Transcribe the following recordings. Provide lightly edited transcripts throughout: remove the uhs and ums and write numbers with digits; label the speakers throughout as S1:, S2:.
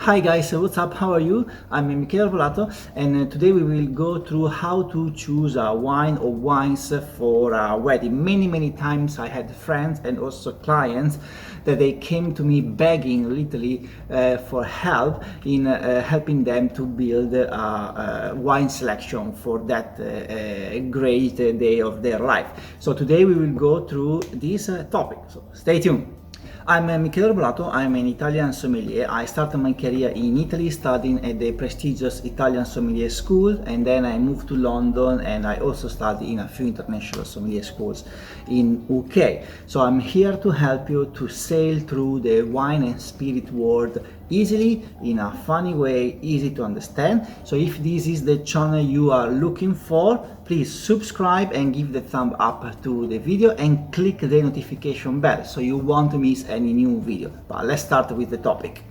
S1: Hi guys, what's up? How are you? I'm Michele Volato, and today we will go through how to choose a wine or wines for a wedding. Many times I had friends and also clients that they came to me begging literally for help in helping them to build a wine selection for that great day of their life. So today we will go through this topic, so stay tuned. I'm Michele Volato, I'm an Italian sommelier. I started my career in Italy studying at the prestigious Italian sommelier school, and then I moved to London and I also studied in a few international sommelier schools in UK. So I'm here to help you to sail through the wine and spirit world easily, in a funny way, easy to understand. So if this is the channel you are looking for, please subscribe and give the thumb up to the video and click the notification bell so you won't miss any new video. But let's start with the topic.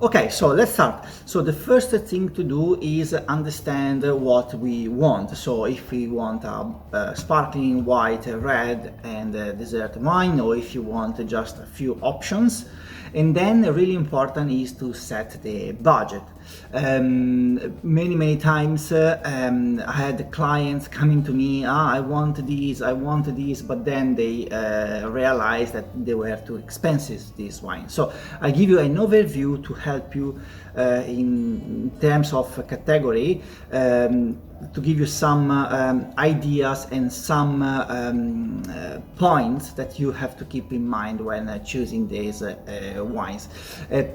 S1: Okay, so let's start. So the first thing to do is understand what we want. So if we want a sparkling white, red and dessert wine, or if you want just a few options. And then really important is to set the budget. Many times I had clients coming to me, I want this, but then they realized that they were too expensive, these wines. So I give you an overview to help you in terms of category, to give you some ideas and some points that you have to keep in mind when choosing these wines.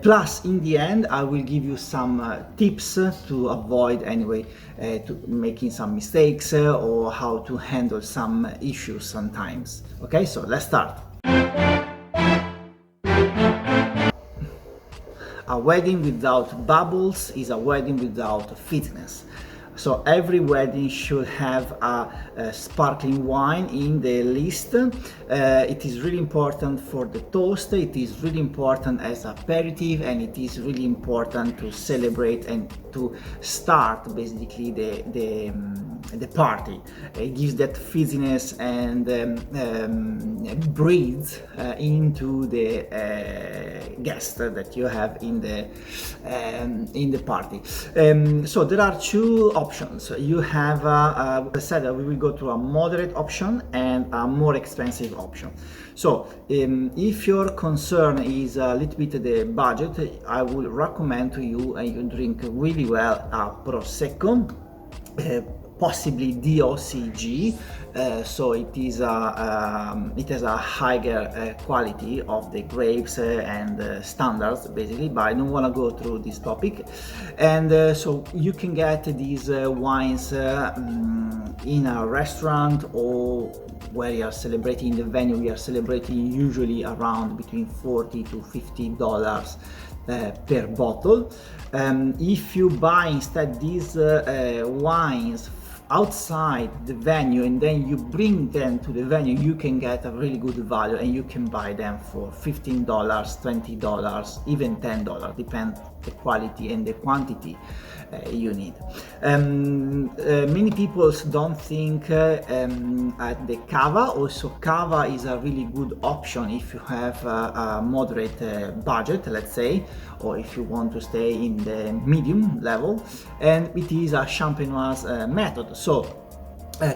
S1: Plus, in the end, I will give you some tips to avoid anyway to making some mistakes or how to handle some issues sometimes. Okay, so let's start. A wedding without bubbles is a wedding without fitness. So every wedding should have a sparkling wine in the list. It is really important for the toast, it is really important as aperitif, and it is really important to celebrate and to start basically the party. It gives that fizziness and breathes into the guest that you have in the party. So there are two options. You have, as I said, we will go through a moderate option and a more expensive option. So if your concern is a little bit the budget, I would recommend to you, and you drink really well, a Prosecco, possibly DOCG, so it has a higher quality of the grapes and standards basically, but I don't want to go through this topic. And so you can get these wines in a restaurant or where you are celebrating the venue. We are celebrating usually around between $40 to $50 per bottle. If you buy instead these wines outside the venue and then you bring them to the venue, you can get a really good value and you can buy them for $15, $20, even $10, depends the quality and the quantity you need. Many people don't think at the cava. Also, cava is a really good option if you have a moderate budget, let's say, or if you want to stay in the medium level, and it is a champenoise method. So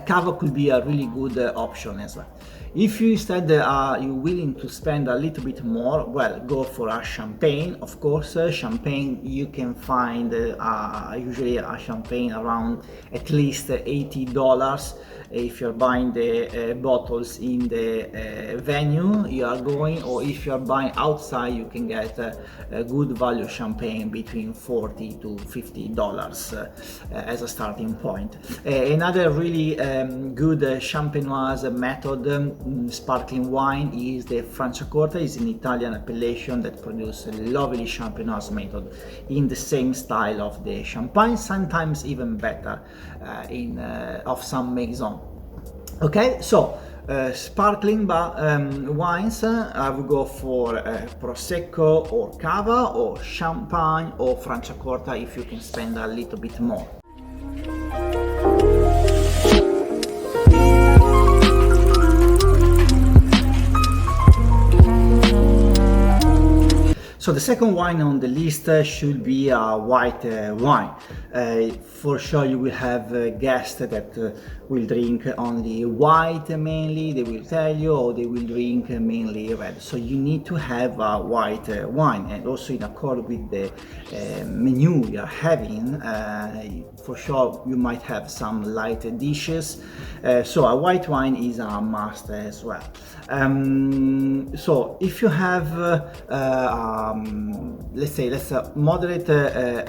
S1: cava could be a really good option as well. If you instead are you willing to spend a little bit more, well, go for a champagne. Of course, champagne you can find usually a champagne around at least $80 if you're buying the bottles in the venue you are going, or if you're buying outside you can get a good value champagne between $40 to $50 as a starting point. Another really good champenoise method, sparkling wine, is the Franciacorta. Is an Italian appellation that produces a lovely champenoise method in the same style of the champagne, sometimes even better of some maison. Okay, so sparkling wines, I would go for Prosecco or Cava or Champagne or Franciacorta if you can spend a little bit more. So the second wine on the list should be a white wine. For sure you will have guests that will drink only white mainly, they will tell you, or they will drink mainly red. So you need to have a white wine, and also in accord with the menu you're having, for sure you might have some light dishes. So a white wine is a must as well. So if you have let's say moderate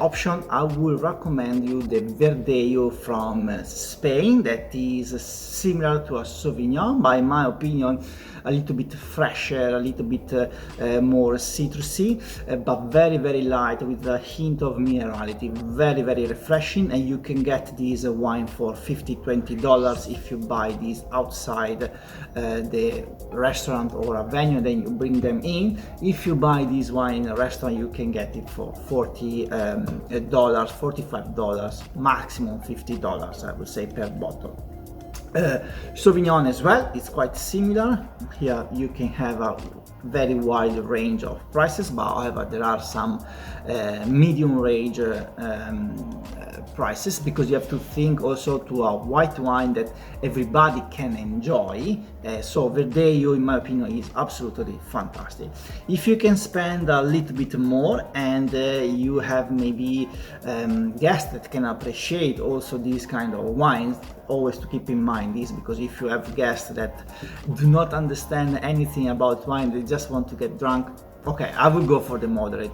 S1: option, I would recommend you the Verdejo from Spain, that is similar to a Sauvignon, but in my opinion a little bit fresher, a little bit more citrusy, but very very light with a hint of minerality, very very refreshing. And you can get this wine for $20 if you buy this outside the restaurant or a venue, then you bring them in. If you buy this wine in a restaurant, you can get it for $40, $45, maximum $50, I would say, per bottle. Sauvignon as well, it's quite similar. Here you can have a very wide range of prices, but however there are some medium range prices, because you have to think also to a white wine that everybody can enjoy. So Verdejo, in my opinion, is absolutely fantastic. If you can spend a little bit more and you have maybe guests that can appreciate also these kind of wines, always to keep in mind this, because if you have guests that do not understand anything about wine, they just want to get drunk, okay, I would go for the moderate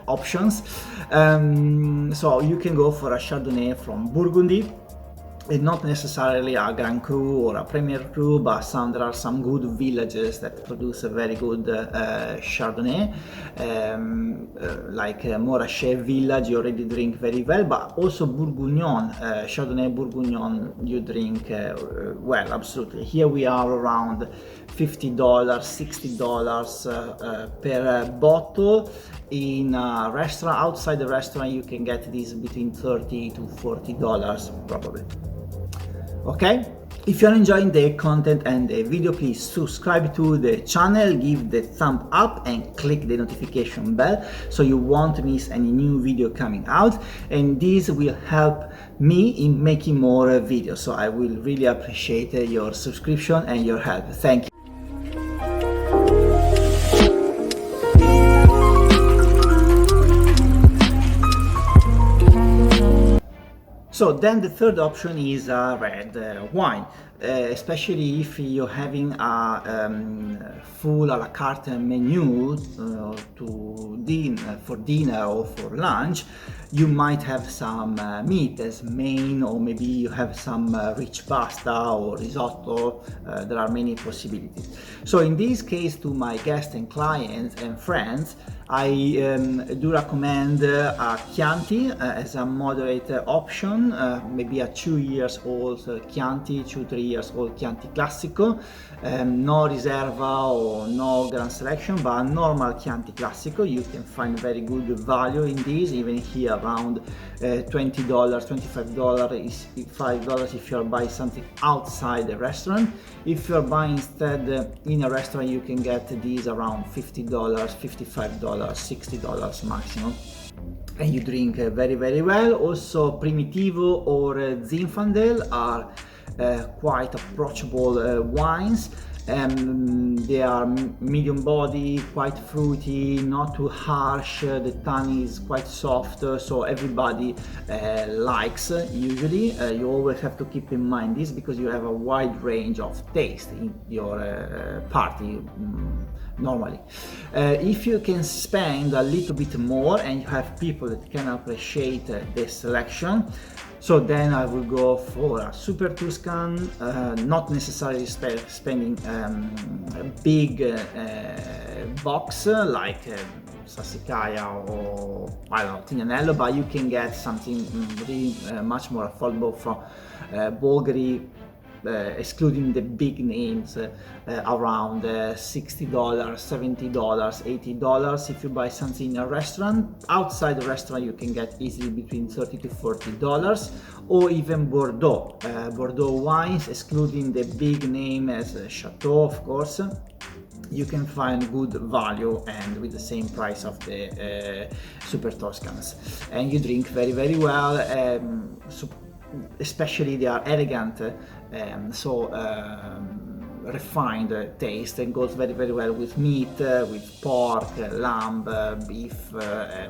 S1: options. So you can go for a Chardonnay from Burgundy. It's not necessarily a Grand Cru or a Premier Cru, but there are some good villages that produce a very good Chardonnay, like Morachet village, you already drink very well, but also Bourguignon, Chardonnay Bourguignon, you drink well, absolutely. Here we are around $50, $60 per bottle. In a restaurant, outside the restaurant, you can get this between $30 to $40 probably. Okay, if you're enjoying the content and the video, please subscribe to the channel, give the thumb up and click the notification bell so you won't miss any new video coming out, and this will help me in making more videos. So I will really appreciate your subscription and your help. Thank you. So then the third option is red wine, especially if you're having a full a la carte menu for dinner or for lunch. You might have some meat as main, or maybe you have some rich pasta or risotto. There are many possibilities. So in this case, to my guests and clients and friends, I do recommend a Chianti as a moderate option, maybe a 2 years old Chianti, 2-3 years old Chianti Classico, no Riserva or no Grand Selection, but a normal Chianti Classico. You can find very good value in this, even here around $20, $25, $5 if you're buying something outside the restaurant. If you're buying instead in a restaurant, you can get these around $50, $55, $60 maximum, and you drink very very well. Also Primitivo or Zinfandel are quite approachable wines. They are medium body, quite fruity, not too harsh, the tongue is quite soft, so everybody likes usually. You always have to keep in mind this, because you have a wide range of taste in your party normally. If you can spend a little bit more and you have people that can appreciate the selection, so then I will go for a Super Tuscan, not necessarily spending a big box like Sassicaia or I don't know, Tignanello, but you can get something really much more affordable from Bulgari, excluding the big names, around $60, $70, $80. If you buy something in a restaurant, outside the restaurant you can get easily between $30 to $40, or even Bordeaux. Bordeaux wines, excluding the big name as Chateau, of course. you can find good value and with the same price of the Super Toscans, and you drink very very well. So especially they are elegant, refined taste, and goes very very well with meat, with pork, lamb, beef,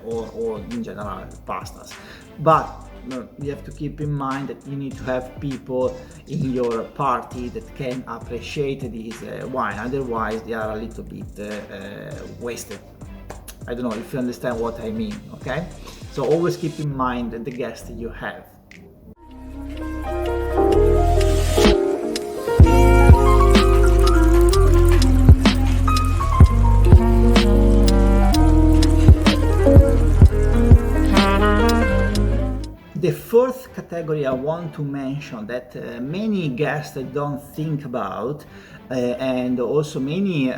S1: or in general pastas. But you have to keep in mind that you need to have people in your party that can appreciate this wine, otherwise they are a little bit wasted. I don't know if you understand what I mean, okay? So always keep in mind the guests you have. The fourth category I want to mention that many guests don't think about, and also many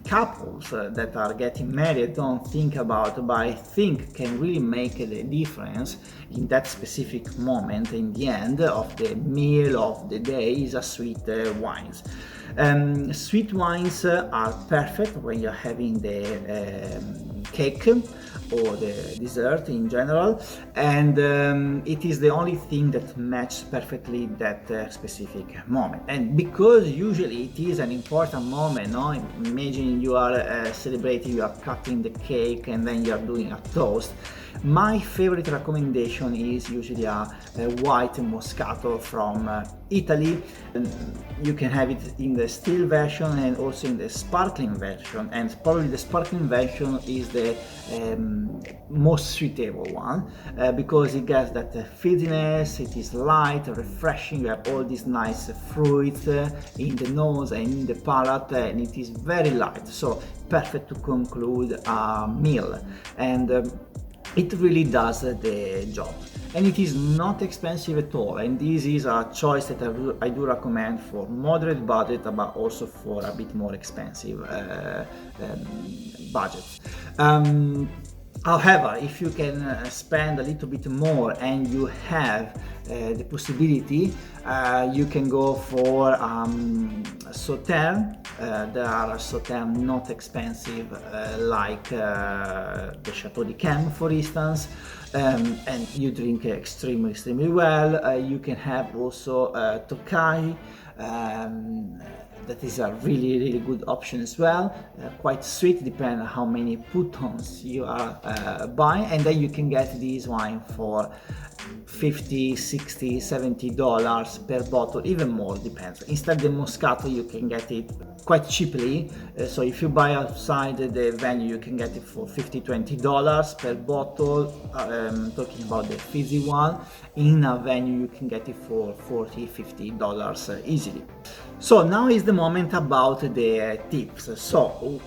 S1: couples that are getting married don't think about, but I think can really make a difference in that specific moment in the end of the meal of the day is a sweet wines. Sweet wines are perfect when you're having the cake or the dessert in general, and it is the only thing that matches perfectly that specific moment. And because usually it is an important moment, no? Imagine you are celebrating, you are cutting the cake and then you are doing a toast. My favorite recommendation is usually a white Moscato from Italy. You can have it in the still version and also in the sparkling version, and probably the sparkling version is the most suitable one because it gets that fizziness, it is light, refreshing, you have all these nice fruits in the nose and in the palate, and it is very light, so perfect to conclude a meal. And it really does the job, and it is not expensive at all, and this is a choice that I do recommend for moderate budget, but also for a bit more expensive budget. However, if you can spend a little bit more and you have the possibility, you can go for Sauterne. There are Sauterne not expensive, like the Chateau d'Yquem, for instance, and you drink extremely well. You can have also Tokai. That is a really good option as well, quite sweet, depending on how many putons you are buying, and then you can get this wine for $50, $60, $70 per bottle, even more, depends. Instead the Moscato you can get it quite cheaply, so if you buy outside the venue you can get it for $50, $20 per bottle. Talking about the fizzy one, in a venue you can get it for $40, $50 easily. So now is the moment about the tips. So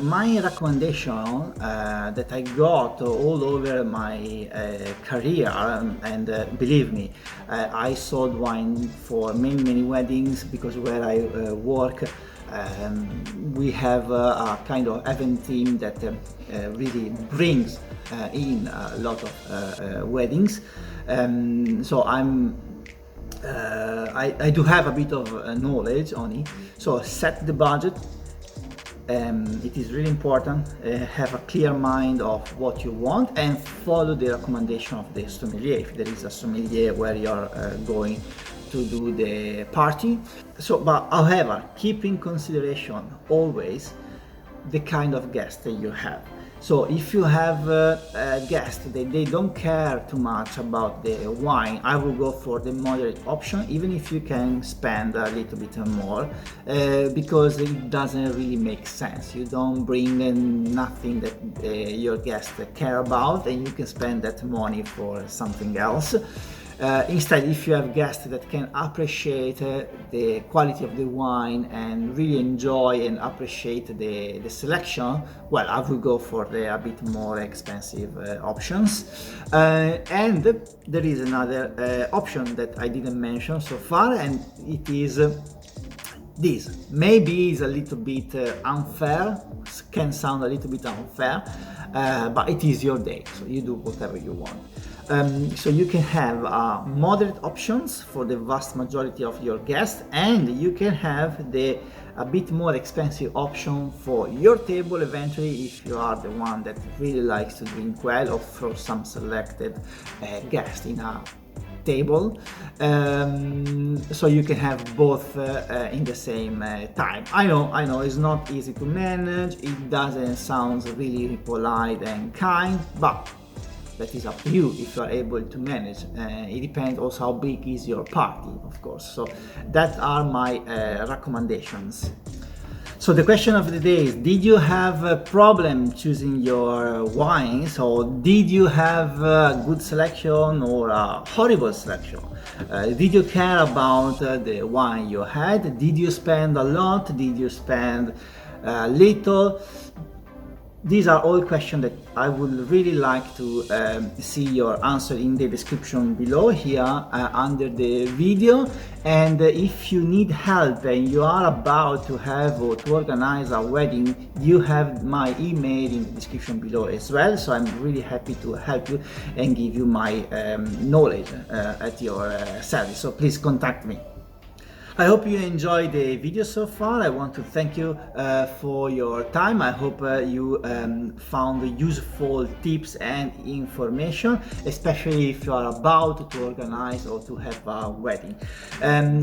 S1: my recommendation that I got all over my career, and believe me, I sold wine for many weddings, because where I work we have a kind of event team that really brings in a lot of weddings. So I do have a bit of knowledge on it. So set the budget. It is really important. Have a clear mind of what you want and follow the recommendation of the sommelier, if there is a sommelier where you're going to do the party. So, but however, keep in consideration always the kind of guest that you have. So if you have a guest that they don't care too much about the wine, I will go for the moderate option, even if you can spend a little bit more, because it doesn't really make sense. You don't bring in nothing that your guests care about, and you can spend that money for something else. Instead, if you have guests that can appreciate the quality of the wine and really enjoy and appreciate the selection, well, I will go for the a bit more expensive options. And there is another option that I didn't mention so far, and it is this. Maybe is a little bit unfair, can sound a little bit unfair, but it is your day, so you do whatever you want. So you can have moderate options for the vast majority of your guests, and you can have the a bit more expensive option for your table eventually, if you are the one that really likes to drink well, or for some selected guests in a table. So you can have both in the same time. I know it's not easy to manage, it doesn't sound really polite and kind, but that is up to you if you are able to manage. It depends also how big is your party, of course. So that are my recommendations. So the question of the day is, did you have a problem choosing your wines, or did you have a good selection or a horrible selection? Did you care about the wine you had? Did you spend a lot? Did you spend little? These are all questions that I would really like to see your answer in the description below here under the video. And if you need help and you are about to have or to organize a wedding, you have my email in the description below as well. So I'm really happy to help you and give you my knowledge at your service. So please contact me. I hope you enjoyed the video so far. I want to thank you for your time. I hope you found useful tips and information, especially if you are about to organize or to have a wedding.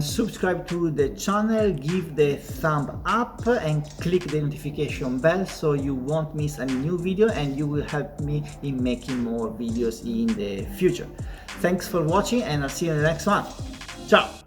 S1: Subscribe to the channel, give the thumb up and click the notification bell so you won't miss any new video, and you will help me in making more videos in the future. Thanks for watching, and I'll see you in the next one. Ciao!